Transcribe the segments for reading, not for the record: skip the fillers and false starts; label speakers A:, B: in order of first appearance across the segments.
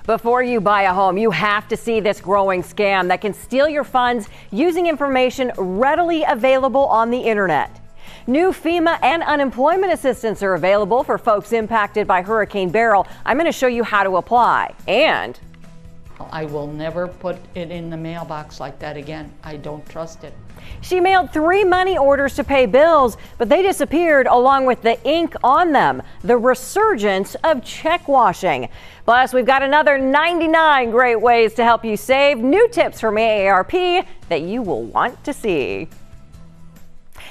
A: Before you buy a home, you have to see this growing scam that can steal your funds using information readily available on the internet. New FEMA and unemployment assistance are available for folks impacted by Hurricane Beryl. I'm going to show you how to apply. And
B: I will never put it in the mailbox like that again. I don't trust it.
A: she mailed 3 money orders to pay bills, but they disappeared along with the ink on them. The resurgence of check washing. Plus, we've got another 99 great ways to help you save. New tips from AARP that you will want to see.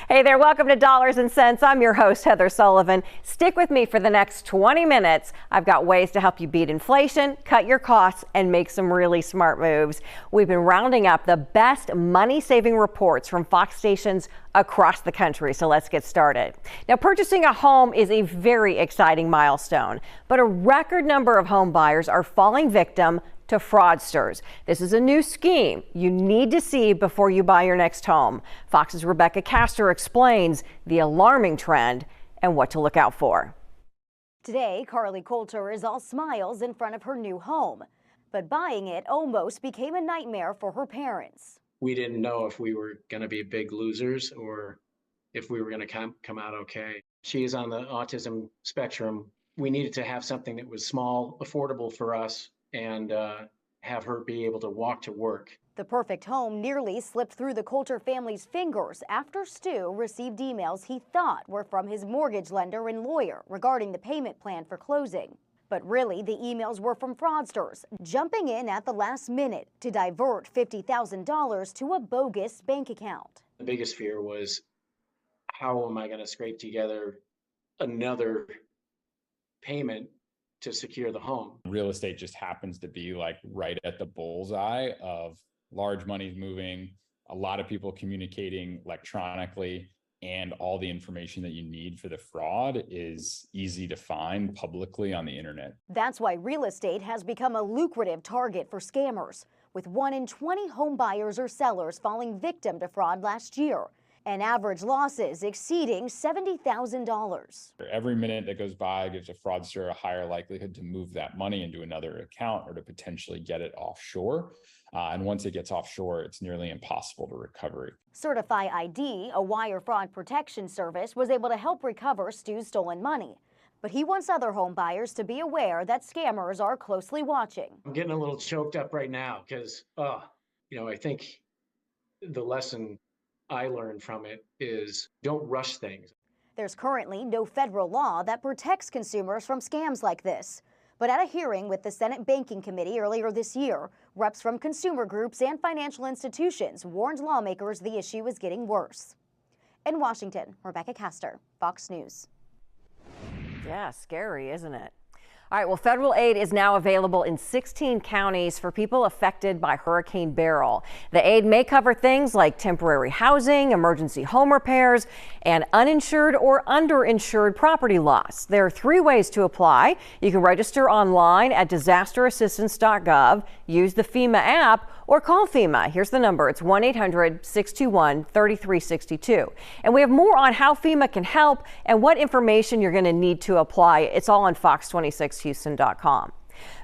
A: Hey there, welcome to Dollars and Cents. I'm your host, Heather Sullivan. Stick with me for the next 20 minutes. I've got ways to help you beat inflation, cut your costs, and make some really smart moves. We've been rounding up the best money-saving reports from Fox stations across the country, so let's get started. Now, purchasing a home is a very exciting milestone, but a record number of home buyers are falling victim to fraudsters. This is a new scheme you need to see before you buy your next home. Fox's Rebecca Castor explains the alarming trend and what to look out for.
C: Today, Carly Coulter is all smiles in front of her new home, but buying it almost became a nightmare for her parents.
D: We didn't know if we were going to be big losers or if we were going to come out okay. She is on the autism spectrum. We needed to have something that was small, affordable for us, and have her be able to walk to work.
C: The perfect home nearly slipped through the Coulter family's fingers after Stu received emails he thought were from his mortgage lender and lawyer regarding the payment plan for closing. But really, the emails were from fraudsters, jumping in at the last minute to divert $50,000 to a bogus bank account.
D: The biggest fear was, how am I going to scrape together another payment to secure the home?
E: Real estate just happens to be like right at the bullseye of large monies moving, a lot of people communicating electronically, and all the information that you need for the fraud is easy to find publicly on the internet.
C: That's why real estate has become a lucrative target for scammers, with 1 in 20 home buyers or sellers falling victim to fraud last year, and average losses exceeding $70,000.
E: Every minute that goes by gives a fraudster a higher likelihood to move that money into another account or to potentially get it offshore. And once it gets offshore, it's nearly impossible to recover it.
C: Certify ID, a wire fraud protection service, was able to help recover Stu's stolen money. But he wants other home buyers to be aware that scammers are closely watching.
D: I'm getting a little choked up right now because, I think the lesson I learned from it is don't rush things.
C: There's currently no federal law that protects consumers from scams like this. But at a hearing with the Senate Banking Committee earlier this year, reps from consumer groups and financial institutions warned lawmakers the issue is getting worse. In Washington, Rebecca Castor, Fox News.
A: Yeah, scary, isn't it? All right, well, federal aid is now available in 16 counties for people affected by Hurricane Beryl. The aid may cover things like temporary housing, emergency home repairs, and uninsured or underinsured property loss. There are 3 ways to apply. You can register online at disasterassistance.gov, use the FEMA app, or call FEMA. Here's the number. It's 1-800-621-3362. And we have more on how FEMA can help and what information you're going to need to apply. It's all on fox26houston.com.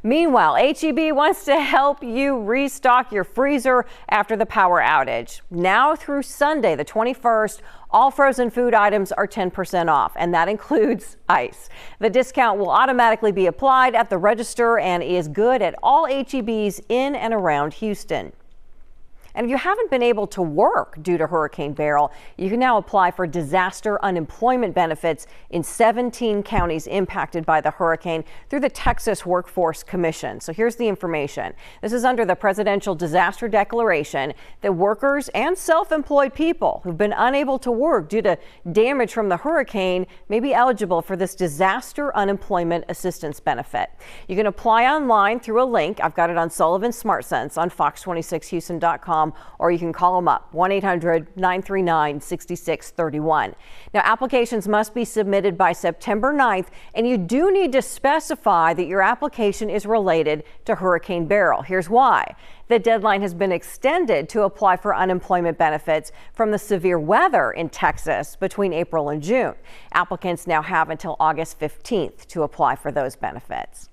A: Meanwhile, HEB wants to help you restock your freezer after the power outage. Now through Sunday, the 21st, all frozen food items are 10% off, and that includes ice. The discount will automatically be applied at the register and is good at all HEBs in and around Houston. And if you haven't been able to work due to Hurricane Beryl, you can now apply for disaster unemployment benefits in 17 counties impacted by the hurricane through the Texas Workforce Commission. So here's the information. This is under the Presidential Disaster Declaration that workers and self-employed people who've been unable to work due to damage from the hurricane may be eligible for this disaster unemployment assistance benefit. You can apply online through a link. I've got it on Sullivan Smart Sense on fox26houston.com. Or you can call them up, 1-800-939-6631. Now, applications must be submitted by September 9th, and you do need to specify that your application is related to Hurricane Beryl. Here's why. The deadline has been extended to apply for unemployment benefits from the severe weather in Texas between April and June. Applicants now have until August 15th to apply for those benefits.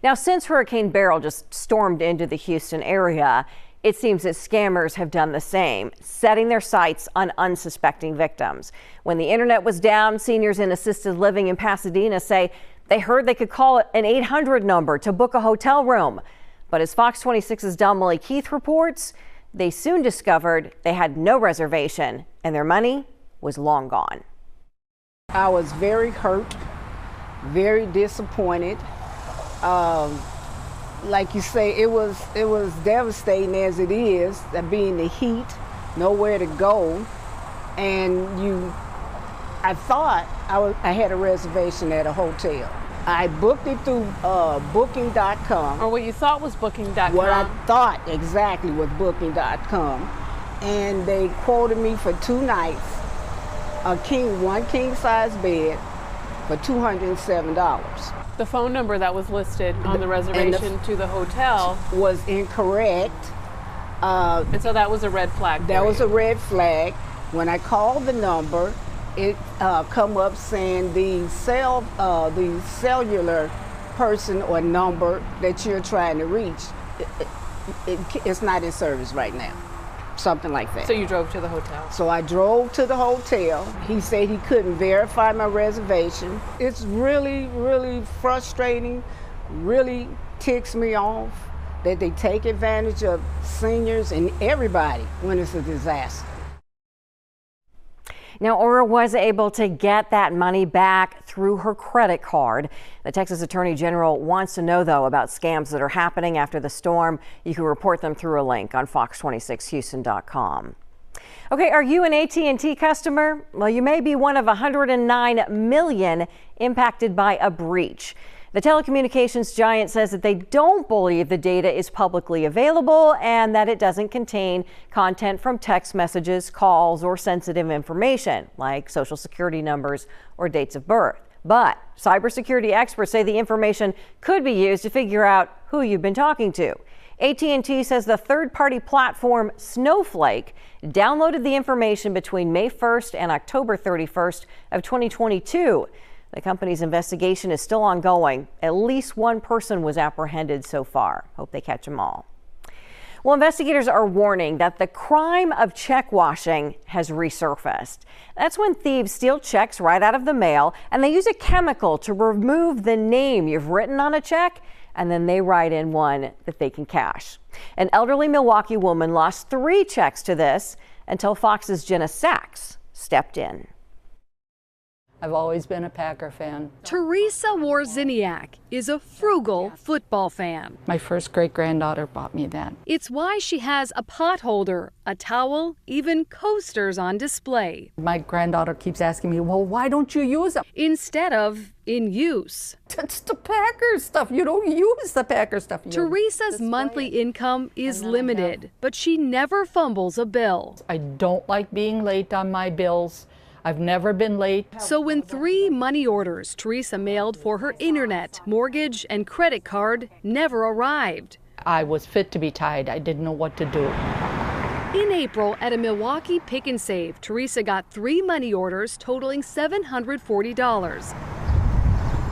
A: Now, since Hurricane Beryl just stormed into the Houston area, it seems that scammers have done the same, setting their sights on unsuspecting victims. When the internet was down, seniors in assisted living in Pasadena say they heard they could call an 800 number to book a hotel room. But as Fox 26's Dominique Keith reports, they soon discovered they had no reservation and their money was long gone.
F: I was very hurt, very disappointed. Like you say, it was devastating as it is, that being the heat, nowhere to go, and I thought I had a reservation at a hotel. I booked it through booking.com.
G: Or what you thought was booking.com.
F: What I thought exactly was booking.com, and they quoted me for 2 nights, one king size bed for $207.
G: The phone number that was listed on the reservation to the hotel
F: was incorrect.
G: And so that was a red flag.
F: That was a red flag. When I called the number, it come up saying the cellular person or number that you're trying to reach, it's not in service right now. Something like that.
G: So you drove to the hotel?
F: So I drove to the hotel. He said he couldn't verify my reservation. It's really, really frustrating, really ticks me off that they take advantage of seniors and everybody when it's a disaster.
A: Now, Aura was able to get that money back through her credit card. The Texas Attorney General wants to know, though, about scams that are happening after the storm. You can report them through a link on fox26houston.com. Okay, are you an AT&T customer? Well, you may be one of 109 million impacted by a breach. The telecommunications giant says that they don't believe the data is publicly available and that it doesn't contain content from text messages, calls, or sensitive information like social security numbers or dates of birth. But cybersecurity experts say the information could be used to figure out who you've been talking to. AT&T says the third-party platform Snowflake downloaded the information between May 1st and October 31st of 2022. The company's investigation is still ongoing. At least one person was apprehended so far. Hope they catch them all. Well, investigators are warning that the crime of check washing has resurfaced. That's when thieves steal checks right out of the mail, and they use a chemical to remove the name you've written on a check, and then they write in one that they can cash. An elderly Milwaukee woman lost 3 checks to this until Fox's Jenna Sachs stepped in.
B: I've always been a Packer fan.
H: Teresa Warziniak is a frugal football fan.
B: My first great-granddaughter bought me that.
H: It's why she has a pot holder, a towel, even coasters on display.
B: My granddaughter keeps asking me, well, why don't you use them?
H: Instead of in use.
B: That's the Packer stuff. You don't use the Packer stuff.
H: Teresa's monthly income is limited, but she never fumbles a bill.
B: I don't like being late on my bills. I've never been late.
H: So when 3 money orders Teresa mailed for her internet, mortgage, and credit card never arrived.
B: I was fit to be tied. I didn't know what to do.
H: In April, at a Milwaukee Pick and Save, Teresa got 3 money orders totaling $740.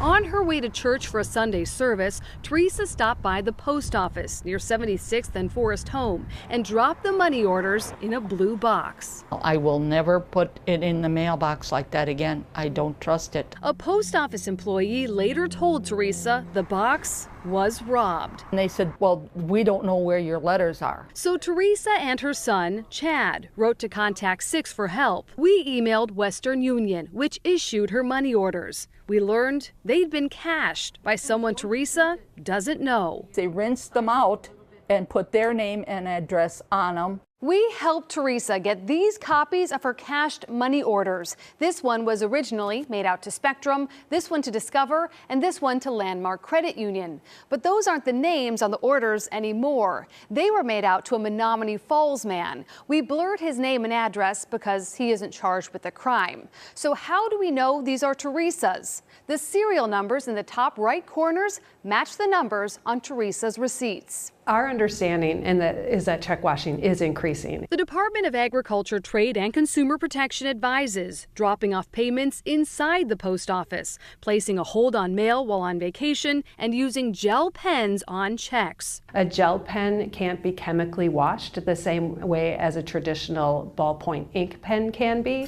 H: On her way to church for a Sunday service, Teresa stopped by the post office near 76th and Forest Home and dropped the money orders in a blue box.
B: I will never put it in the mailbox like that again. I don't trust it.
H: A post office employee later told Teresa the box was robbed.
B: And they said, well, we don't know where your letters are.
H: So Teresa and her son, Chad, wrote to Contact 6 for help. We emailed Western Union, which issued her money orders. We learned they'd been cashed by someone Teresa doesn't know.
B: They rinsed them out and put their name and address on them.
H: We helped Teresa get these copies of her cashed money orders. This one was originally made out to Spectrum, this one to Discover, and this one to Landmark Credit Union. But those aren't the names on the orders anymore. They were made out to a Menominee Falls man. We blurred his name and address because he isn't charged with the crime. So how do we know these are Teresa's? The serial numbers in the top right corners match the numbers on Teresa's receipts.
I: Our understanding is that check washing is increasing
G: increasing.
H: The Department of Agriculture, Trade, and Consumer Protection advises dropping off payments inside the post office, placing a hold on mail while on vacation, and using gel pens on checks.
G: A gel pen can't be chemically washed the same way as a traditional ballpoint ink pen can be.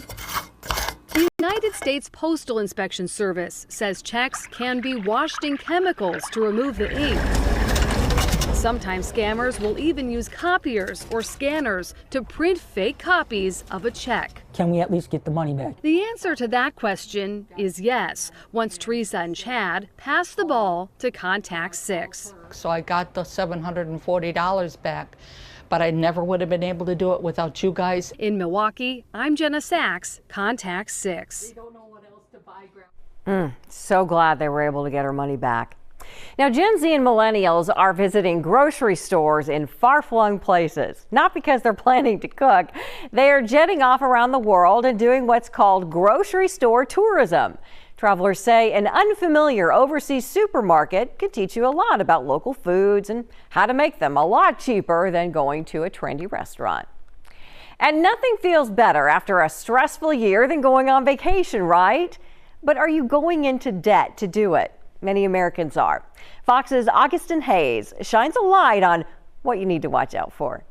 H: The United States Postal Inspection Service says checks can be washed in chemicals to remove the ink. Sometimes scammers will even use copiers or scanners to print fake copies of a check.
I: Can we at least get the money back?
H: The answer to that question is yes, once Teresa and Chad pass the ball to Contact 6.
B: So I got the $740 back, but I never would have been able to do it without you guys.
H: In Milwaukee, I'm Jenna Sachs, Contact 6.
A: So glad they were able to get her money back. Now, Gen Z and millennials are visiting grocery stores in far-flung places, not because they're planning to cook. They are jetting off around the world and doing what's called grocery store tourism. Travelers say an unfamiliar overseas supermarket could teach you a lot about local foods and how to make them a lot cheaper than going to a trendy restaurant. And nothing feels better after a stressful year than going on vacation, right? But are you going into debt to do it? Many Americans are. Fox's Augustin Hayes shines a light on what you need to watch out for.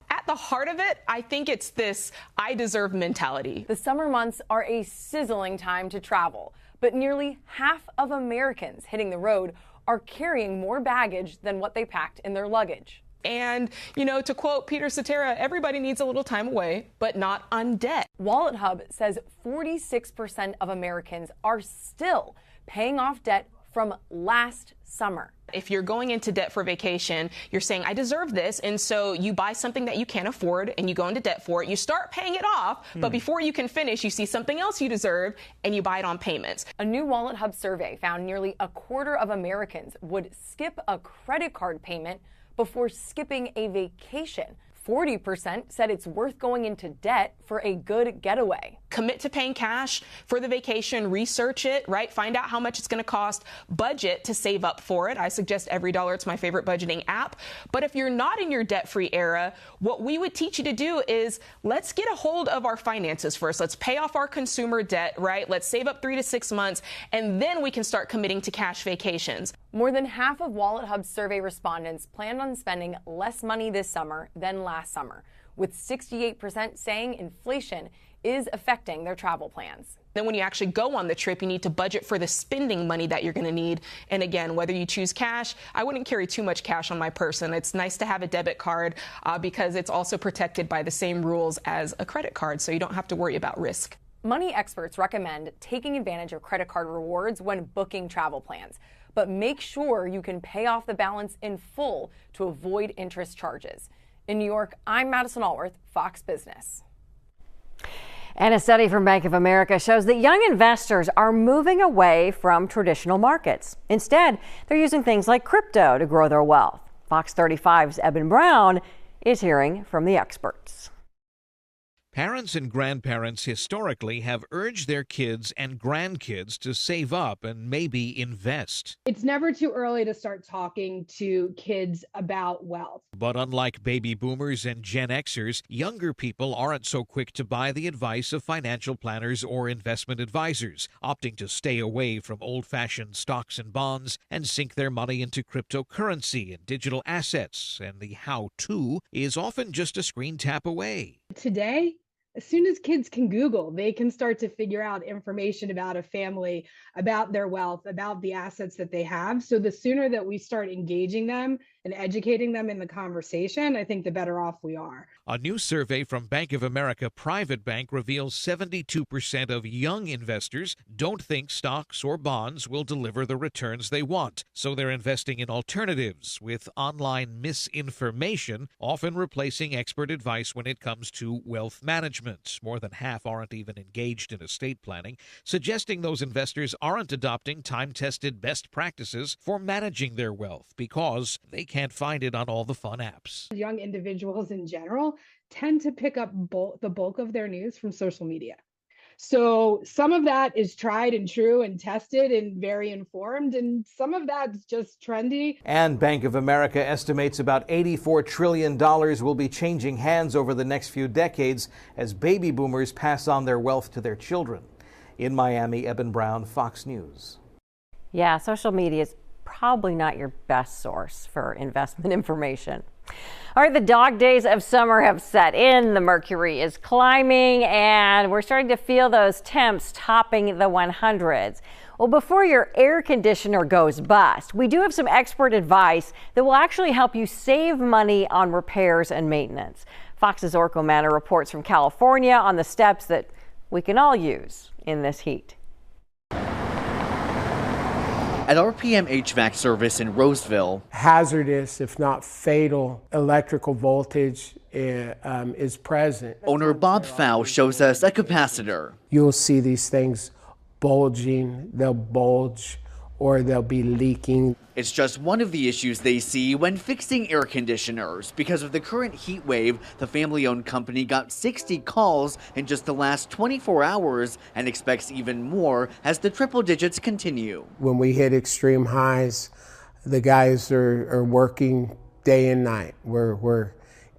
J: At the heart of it, I think it's this I deserve mentality.
K: The summer months are a sizzling time to travel, but nearly half of Americans hitting the road are carrying more baggage than what they packed in their luggage.
J: And, to quote Peter Cetera, everybody needs a little time away, but not on debt.
K: Wallet Hub says 46% of Americans are still paying off debt from last summer.
J: If you're going into debt for vacation, you're saying, I deserve this. And so you buy something that you can't afford and you go into debt for it. You start paying it off, but before you can finish, you see something else you deserve and you buy it on payments.
K: A new Wallet Hub survey found nearly a quarter of Americans would skip a credit card payment before skipping a vacation. 40% said it's worth going into debt for a good getaway.
J: Commit to paying cash for the vacation, research it, right? Find out how much it's going to cost, budget to save up for it. I suggest EveryDollar. It's my favorite budgeting app. But if you're not in your debt-free era, what we would teach you to do is let's get a hold of our finances first. Let's pay off our consumer debt, right? Let's save up 3 to 6 months, and then we can start committing to cash vacations.
K: More than half of Wallet Hub's survey respondents planned on spending less money this summer than last summer, with 68% saying inflation is affecting their travel plans.
J: Then when you actually go on the trip, you need to budget for the spending money that you're going to need. And again, whether you choose cash, I wouldn't carry too much cash on my person. It's nice to have a debit card because it's also protected by the same rules as a credit card, so you don't have to worry about risk.
K: Money experts recommend taking advantage of credit card rewards when booking travel plans, but make sure you can pay off the balance in full to avoid interest charges. In New York, I'm Madison Allworth, Fox Business.
A: And a study from Bank of America shows that young investors are moving away from traditional markets. Instead, they're using things like crypto to grow their wealth. Fox 35's Eben Brown is hearing from the experts.
L: Parents and grandparents historically have urged their kids and grandkids to save up and maybe invest.
M: It's never too early to start talking to kids about wealth.
L: But unlike baby boomers and Gen Xers, younger people aren't so quick to buy the advice of financial planners or investment advisors, opting to stay away from old-fashioned stocks and bonds and sink their money into cryptocurrency and digital assets. And the how-to is often just a screen tap away.
M: Today, as soon as kids can Google, they can start to figure out information about a family, about their wealth, about the assets that they have. So the sooner that we start engaging them and educating them in the conversation, I think the better off we are.
L: A new survey from Bank of America Private Bank reveals 72% of young investors don't think stocks or bonds will deliver the returns they want. So they're investing in alternatives, with online misinformation often replacing expert advice when it comes to wealth management. More than half aren't even engaged in estate planning, suggesting those investors aren't adopting time-tested best practices for managing their wealth because they can't find it on all the fun apps.
M: Young individuals in general tend to pick up the bulk of their news from social media. So some of that is tried and true and tested and very informed, and some of that's just trendy.
I: And Bank of America estimates about $84 trillion will be changing hands over the next few decades as baby boomers pass on their wealth to their children. In Miami, Eben Brown, Fox News.
A: Yeah, social media is probably not your best source for investment information. All right, the dog days of summer have set in. The mercury is climbing and we're starting to feel those temps topping the 100s. Well, before your air conditioner goes bust, we do have some expert advice that will actually help you save money on repairs and maintenance. Fox's Orko Manor reports from California on the steps that we can all use in this heat.
N: At RPM HVAC service in Roseville,
O: hazardous, if not fatal, electrical voltage is present.
N: Owner Bob Fow shows us a capacitor.
O: You'll see these things bulging, they'll bulge, or they'll be leaking.
N: It's just one of the issues they see when fixing air conditioners. Because of the current heat wave, the family-owned company got 60 calls in just the last 24 hours and expects even more as the triple digits continue.
O: When we hit extreme highs, the guys are working day and night. We're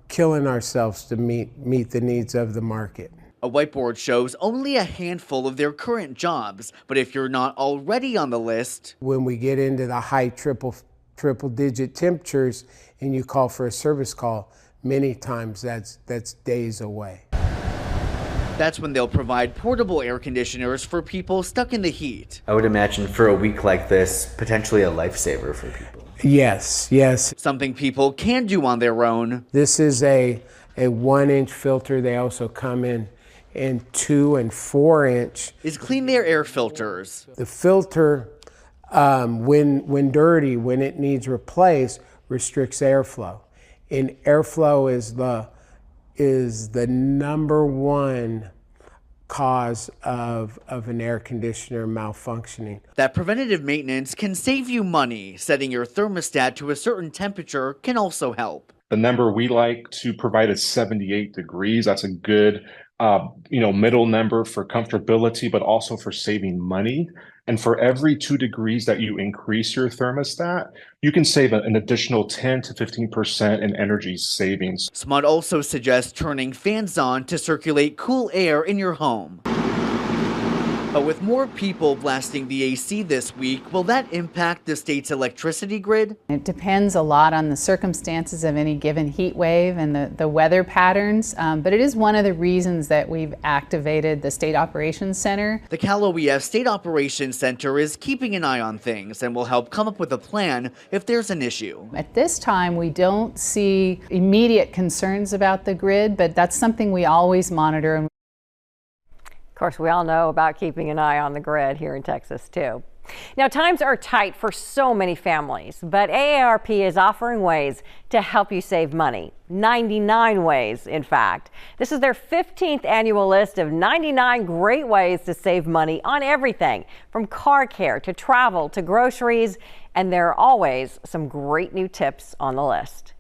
O: killing ourselves to meet the needs of the market.
N: A whiteboard shows only a handful of their current jobs, but if you're not already on the list,
O: when we get into the high triple digit temperatures and you call for a service call, many times that's days away.
N: That's when they'll provide portable air conditioners for people stuck in the heat.
P: I would imagine for a week like this, potentially a lifesaver for people.
O: Yes.
N: Something people can do on their own.
O: This is a 1-inch filter. They also come in 2 and 4 inch.
N: Is clean their air filters.
O: The filter, when dirty, when it needs replaced, restricts airflow. And airflow is the number one cause of an air conditioner malfunctioning.
N: That preventative maintenance can save you money. Setting your thermostat to a certain temperature can also help.
Q: The number we like to provide is 78 degrees. That's a good middle number for comfortability, but also for saving money. And for every 2 degrees that you increase your thermostat, you can save an additional 10 to 15% in energy savings.
N: SMUD also suggests turning fans on to circulate cool air in your home. But with more people blasting the AC this week, will that impact the state's electricity grid?
R: It depends a lot on the circumstances of any given heat wave and the weather patterns, but it is one of the reasons that we've activated the State Operations Center.
N: The Cal OEF State Operations Center is keeping an eye on things and will help come up with a plan if there's an issue.
R: At this time, we don't see immediate concerns about the grid, but that's something we always monitor.
A: Of course, we all know about keeping an eye on the grid here in Texas, too. Now, times are tight for so many families, but AARP is offering ways to help you save money. 99 ways, in fact. This is their 15th annual list of 99 great ways to save money on everything, from car care to travel to groceries, and there are always some great new tips on the list.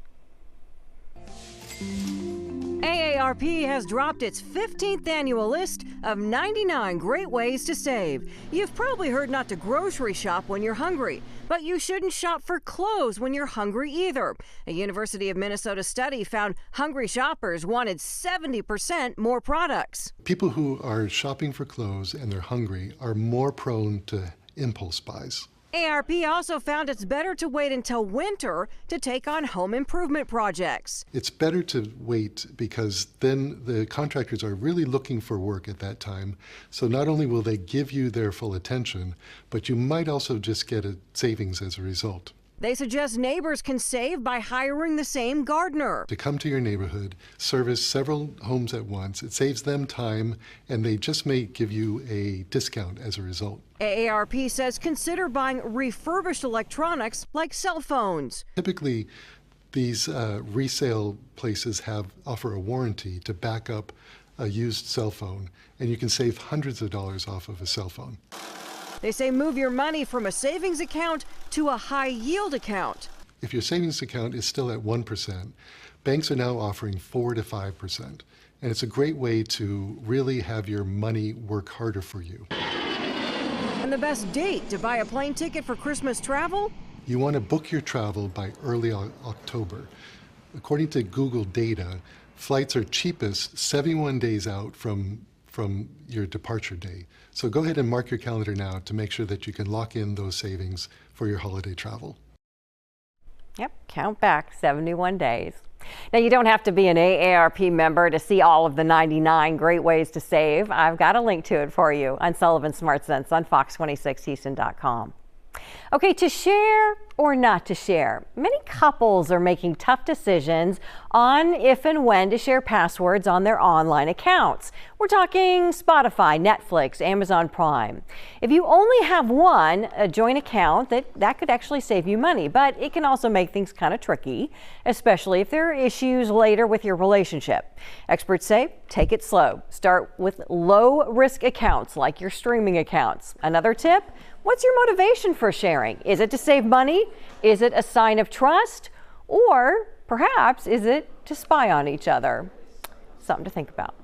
S: AARP has dropped its 15th annual list of 99 great ways to save. You've probably heard not to grocery shop when you're hungry, but you shouldn't shop for clothes when you're hungry either. A University of Minnesota study found hungry shoppers wanted 70% more products.
T: People who are shopping for clothes and they're hungry are more prone to impulse buys.
S: AARP also found it's better to wait until winter to take on home improvement projects.
T: It's better to wait because then the contractors are really looking for work at that time. So not only will they give you their full attention, but you might also just get a savings as a result.
S: They suggest neighbors can save by hiring the same gardener.
T: To come to your neighborhood, service several homes at once, it saves them time, and they just may give you a discount as a result.
S: AARP says consider buying refurbished electronics like cell phones.
T: Typically, these resale places offer a warranty to back up a used cell phone, and you can save hundreds of dollars off of a cell phone.
S: They say move your money from a savings account to a high yield account.
T: If your savings account is still at 1%, banks are now offering 4 to 5%. And it's a great way to really have your money work harder for you.
S: And the best date to buy a plane ticket for Christmas travel?
T: You want to book your travel by early October. According to Google data, flights are cheapest 71 days out from your departure day. So go ahead and mark your calendar now to make sure that you can lock in those savings for your holiday travel.
A: Yep, count back 71 days. Now, you don't have to be an AARP member to see all of the 99 great ways to save. I've got a link to it for you on Sullivan Smart Sense on fox26houston.com. Okay, to share or not to share. Many couples are making tough decisions on if and when to share passwords on their online accounts. We're talking Spotify, Netflix, Amazon Prime. If you only have one, a joint account, that could actually save you money, but it can also make things kind of tricky, especially if there are issues later with your relationship. Experts say take it slow. Start with low-risk accounts like your streaming accounts. Another tip? What's your motivation for sharing? Is it to save money? Is it a sign of trust? Or perhaps is it to spy on each other? Something to think about.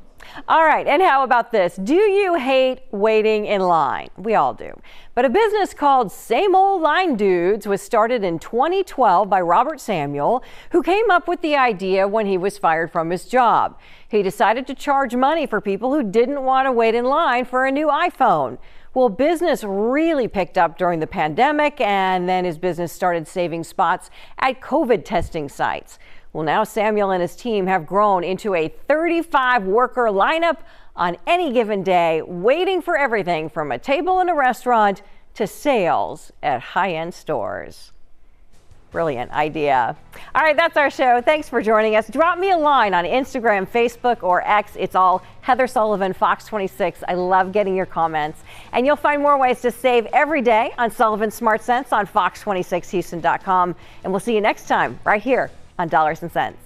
A: All right, and how about this? Do you hate waiting in line? We all do. But a business called Same Old Line Dudes was started in 2012 by Robert Samuel, who came up with the idea when he was fired from his job. He decided to charge money for people who didn't want to wait in line for a new iPhone. Well, business really picked up during the pandemic, and then his business started saving spots at COVID testing sites. Well, now Samuel and his team have grown into a 35-worker lineup on any given day, waiting for everything from a table in a restaurant to sales at high-end stores. Brilliant idea. All right, that's our show. Thanks for joining us. Drop me a line on Instagram, Facebook, or X. It's all Heather Sullivan, Fox 26. I love getting your comments. And you'll find more ways to save every day on Sullivan Smart Sense on fox26houston.com. And we'll see you next time right here on Dollars and Cents.